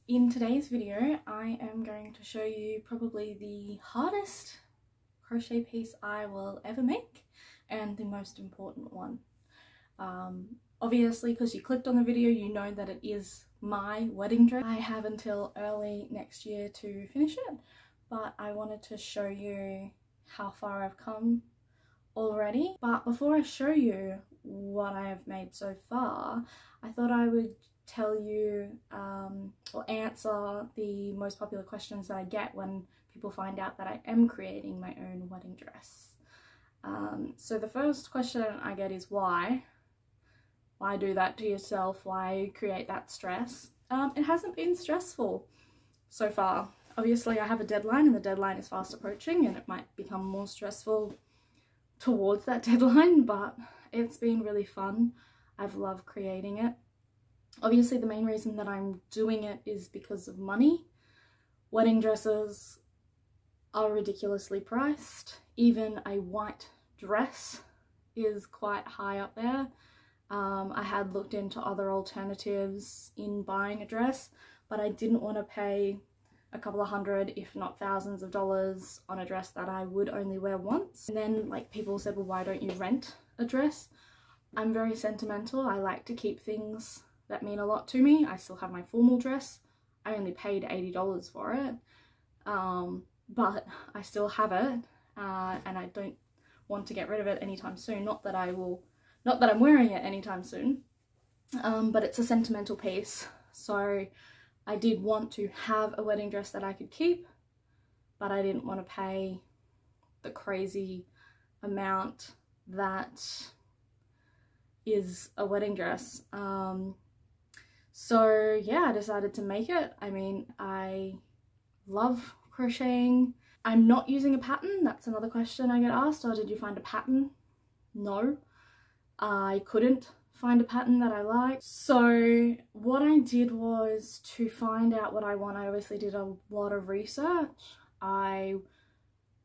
In today's video, I am going to show you probably the hardest crochet piece I will ever make and the most important one. Obviously, because you clicked on the video, you know that it is my wedding dress. I have until early next year to finish it, but I wanted to show you how far I've come already. But before I show you what I have made so far, I thought I would tell you or answer the most popular questions that I get when people find out that I am creating my own wedding dress. So the first question I get is why? Why do that to yourself? Why create that stress? It hasn't been stressful so far. Obviously I have a deadline and the deadline is fast approaching and it might become more stressful towards that deadline, but it's been really fun. I've loved creating it. Obviously the main reason that I'm doing it is because of money. Wedding dresses are ridiculously priced. Even a white dress is quite high up there. I had looked into other alternatives in buying a dress, but I didn't want to pay a couple of hundred, if not thousands of dollars on a dress that I would only wear once. And then like people said, well, why don't you rent a dress? I'm very sentimental. I like to keep things that mean a lot to me. I still have my formal dress. I only paid $80 for it, but I still have it, and I don't want to get rid of it anytime soon. Not that I'm wearing it anytime soon, but it's a sentimental piece. So I did want to have a wedding dress that I could keep, but I didn't want to pay the crazy amount that is a wedding dress. So yeah, I decided to make it. I mean, I love crocheting. I'm not using a pattern. That's another question I get asked. Oh, did you find a pattern? No, I couldn't find a pattern that I liked. So what I did was to find out what I want. I obviously did a lot of research. I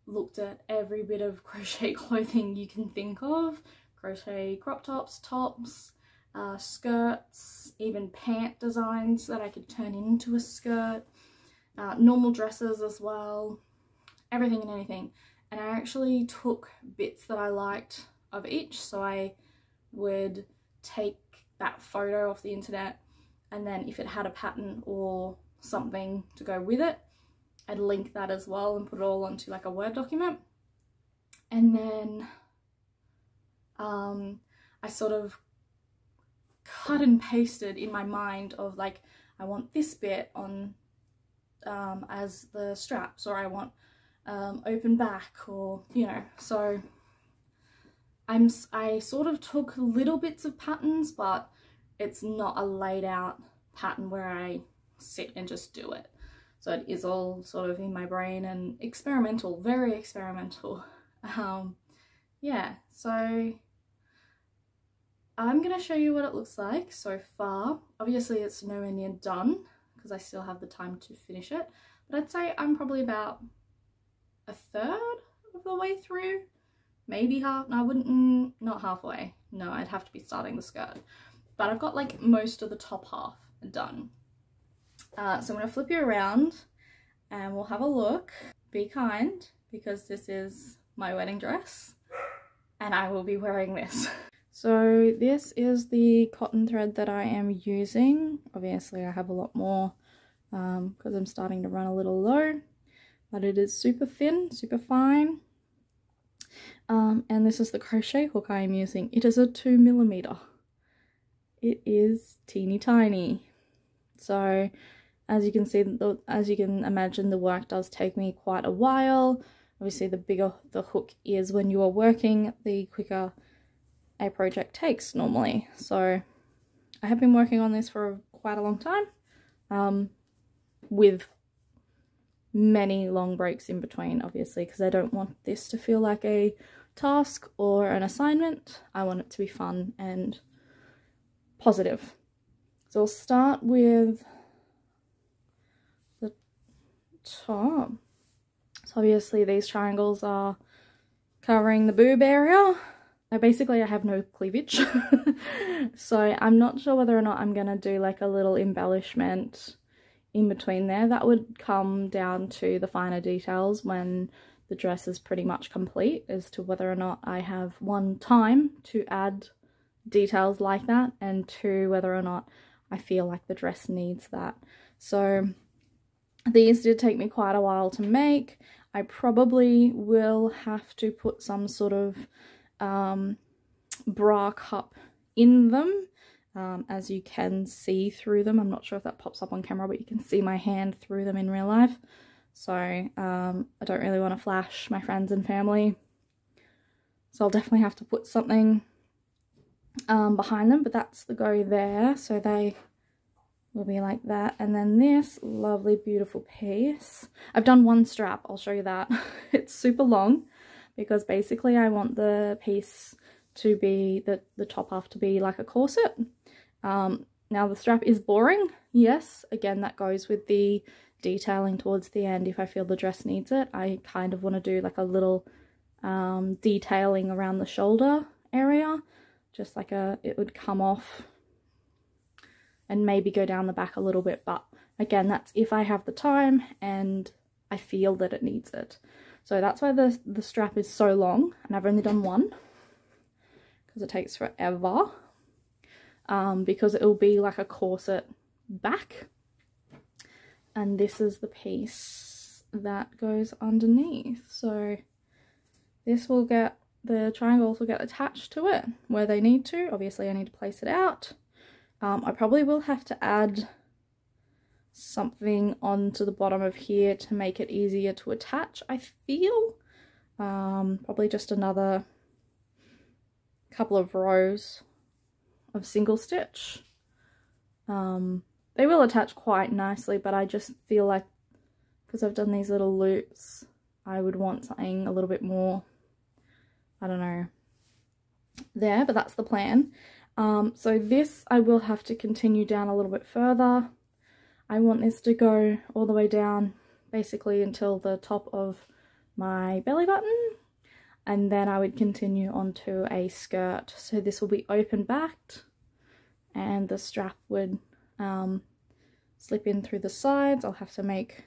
looked at every bit of crochet clothing you can think of. Crochet crop tops, tops, skirts, even pant designs that I could turn into a skirt, normal dresses as well, everything and anything. And I actually took bits that I liked of each, so I would take that photo off the internet, and then if it had a pattern or something to go with it, I'd link that as well and put it all onto like a Word document. And then I sort of cut and pasted in my mind of like, I want this bit on as the straps, or I want open back, or you know. So I sort of took little bits of patterns, but it's not a laid out pattern where I sit and just do it. So it is all sort of in my brain and experimental, very experimental. Yeah, so I'm going to show you what it looks like so far. Obviously it's nowhere near done because I still have the time to finish it, but I'd say I'm probably about a third of the way through, maybe half. No, I wouldn't, not halfway. No, I'd have to be starting the skirt, but I've got like most of the top half done. So I'm going to flip you around and we'll have a look. Be kind, because this is my wedding dress and I will be wearing this. So this is the cotton thread that I am using. Obviously I have a lot more because I'm starting to run a little low, but it is super thin, super fine. And this is the crochet hook I am using. It is a 2mm. It is teeny tiny. So as you can see, as you can imagine, the work does take me quite a while. Obviously the bigger the hook is when you are working, the quicker a project takes normally. So I have been working on this for quite a long time, with many long breaks in between, obviously, because I don't want this to feel like a task or an assignment. I want it to be fun and positive. So I'll start with the top. So obviously these triangles are covering the boob area. I have no cleavage, so I'm not sure whether or not I'm gonna do like a little embellishment in between there. That would come down to the finer details when the dress is pretty much complete, as to whether or not I have one, time to add details like that, and two, whether or not I feel like the dress needs that. So these did take me quite a while to make. I probably will have to put some sort of bra cup in them, as you can see through them. I'm not sure if that pops up on camera, but you can see my hand through them in real life. So I don't really want to flash my friends and family, so I'll definitely have to put something behind them, but that's the go there. So they will be like that. And then this lovely beautiful piece, I've done one strap, I'll show you that. It's super long because basically I want the piece to be, the top half to be like a corset. Now the strap is boring, yes, again that goes with the detailing towards the end. If I feel the dress needs it, I kind of want to do like a little detailing around the shoulder area, just like it would come off and maybe go down the back a little bit, but again, that's if I have the time and I feel that it needs it. So that's why the strap is so long, and I've only done one because it takes forever, because it will be like a corset back, and this is the piece that goes underneath. So this will get, the triangles will get attached to it where they need to. Obviously I need to place it out. I probably will have to add something onto the bottom of here to make it easier to attach, I feel. Probably just another couple of rows of single stitch. They will attach quite nicely, but I just feel like because I've done these little loops, I would want something a little bit more, I don't know, there, but that's the plan. So this I will have to continue down a little bit further. I want this to go all the way down basically until the top of my belly button, and then I would continue onto a skirt. So this will be open backed and the strap would slip in through the sides. I'll have to make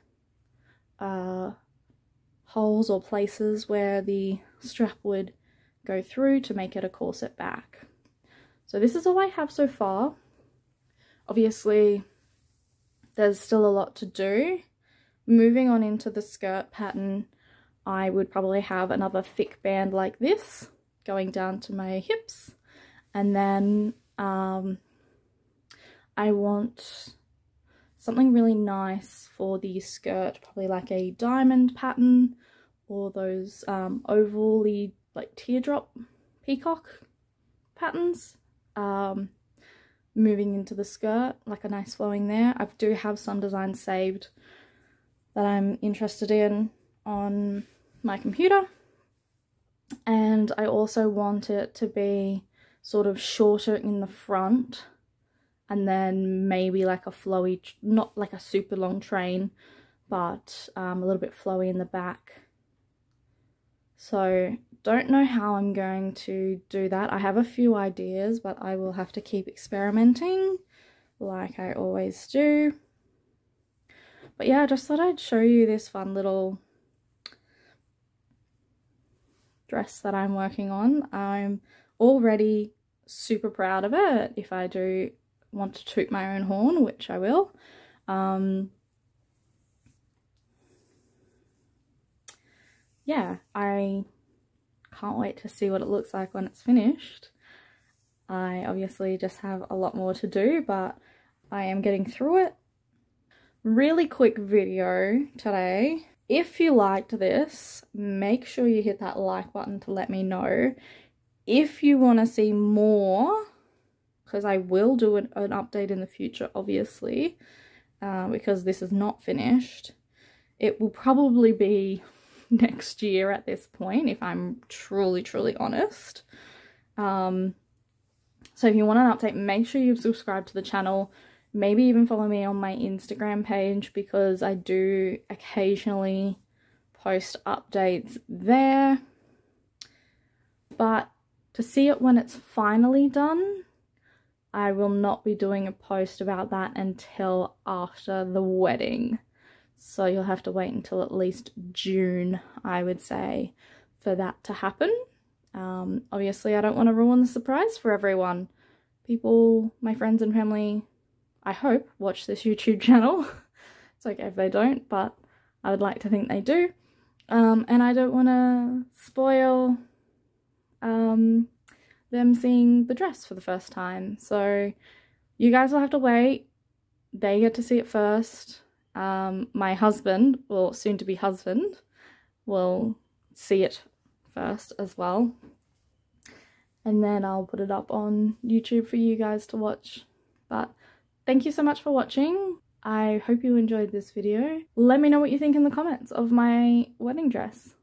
holes or places where the strap would go through to make it a corset back. So this is all I have so far. Obviously there's still a lot to do. Moving on into the skirt pattern, I would probably have another thick band like this going down to my hips, and then I want something really nice for the skirt, probably like a diamond pattern or those ovally like teardrop peacock patterns. Moving into the skirt, like a nice flowing there. I do have some designs saved that I'm interested in on my computer, and I also want it to be sort of shorter in the front and then maybe like a flowy, not like a super long train, but a little bit flowy in the back. So don't know how I'm going to do that. I have a few ideas, but I will have to keep experimenting like I always do. But yeah, I just thought I'd show you this fun little dress that I'm working on. I'm already super proud of it, if I do want to toot my own horn, which I will. Yeah, I can't wait to see what it looks like when it's finished. I obviously just have a lot more to do, but I am getting through it. Really quick video today. If you liked this, make sure you hit that like button to let me know. If you want to see more, because I will do an update in the future, obviously, because this is not finished. It will probably be next year at this point, if I'm truly honest. So if you want an update, make sure you subscribe to the channel. Maybe even follow me on my Instagram page, because I do occasionally post updates there. But to see it when it's finally done, I will not be doing a post about that until after the wedding. So you'll have to wait until at least June, I would say, for that to happen. Obviously, I don't want to ruin the surprise for everyone. People, my friends and family, I hope, watch this YouTube channel. It's okay if they don't, but I would like to think they do. And I don't want to spoil them seeing the dress for the first time. So you guys will have to wait. They get to see it first. My husband, well, soon to be husband, will see it first as well. And then I'll put it up on YouTube for you guys to watch. But thank you so much for watching. I hope you enjoyed this video. Let me know what you think in the comments of my wedding dress.